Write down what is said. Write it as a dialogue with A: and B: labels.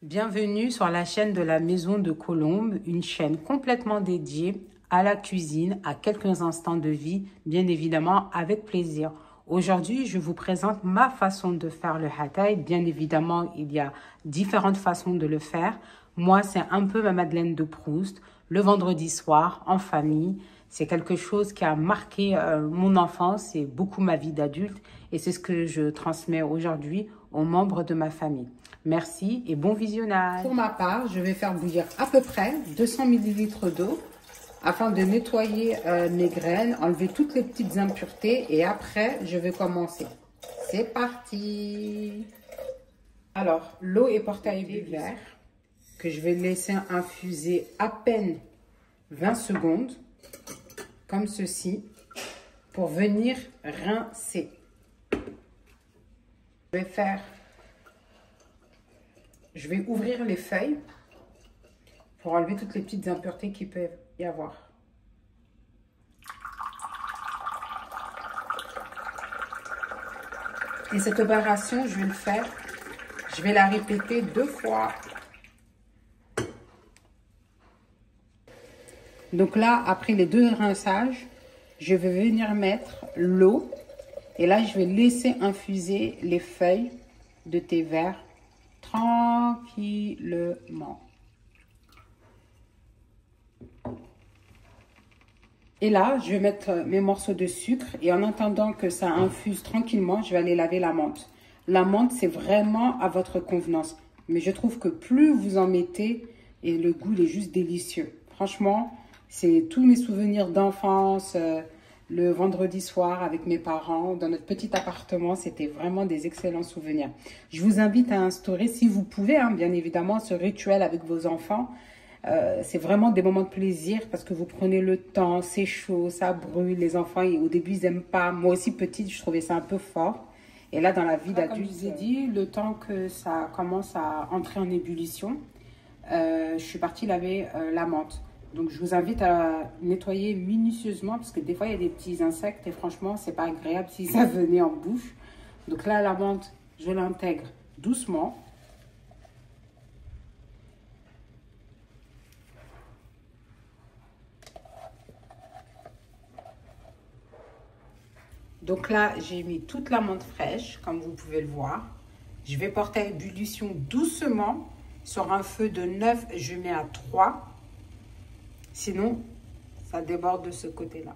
A: Bienvenue sur la chaîne de la Maison de Colombe, une chaîne complètement dédiée à la cuisine, à quelques instants de vie, bien évidemment avec plaisir. Aujourd'hui, je vous présente ma façon de faire le hatay. Bien évidemment, il y a différentes façons de le faire. Moi, c'est un peu ma Madeleine de Proust, le vendredi soir, en famille. C'est quelque chose qui a marqué mon enfance et beaucoup ma vie d'adulte. Et c'est ce que je transmets aujourd'hui aux membres de ma famille. Merci et bon visionnage. Pour ma part, je vais faire bouillir à peu près 200 ml d'eau afin de nettoyer mes graines, enlever toutes les petites impuretés et après, je vais commencer. C'est parti! Alors, l'eau est portée à ébullition que je vais laisser infuser à peine 20 secondes, comme ceci, pour venir rincer. Je vais ouvrir les feuilles pour enlever toutes les petites impuretés qu'il peut y avoir. Et cette opération, je vais la répéter 2 fois. Donc là, après les 2 rinçages, je vais venir mettre l'eau. Et là, je vais laisser infuser les feuilles de thé vert tranquillement. Et là, je vais mettre mes morceaux de sucre. Et en attendant que ça infuse tranquillement, je vais aller laver la menthe. La menthe, c'est vraiment à votre convenance. Mais je trouve que plus vous en mettez, et le goût il est juste délicieux. Franchement, c'est tous mes souvenirs d'enfance, le vendredi soir avec mes parents, dans notre petit appartement, c'était vraiment des excellents souvenirs. Je vous invite à instaurer, si vous pouvez, bien évidemment, ce rituel avec vos enfants. C'est vraiment des moments de plaisir parce que vous prenez le temps, c'est chaud, ça brûle. Les enfants, au début, ils n'aiment pas. Moi aussi, petite, je trouvais ça un peu fort. Et là, dans la vie d'adulte, comme je vous ai dit, le temps que ça commence à entrer en ébullition, je suis partie laver la menthe. Donc, je vous invite à nettoyer minutieusement parce que des fois, il y a des petits insectes et franchement, c'est pas agréable si ça venait en bouche. Donc là, la menthe, je l'intègre doucement. Donc là, j'ai mis toute la menthe fraîche, comme vous pouvez le voir. Je vais porter à ébullition doucement sur un feu de 9, je mets à 3. Sinon, ça déborde de ce côté-là.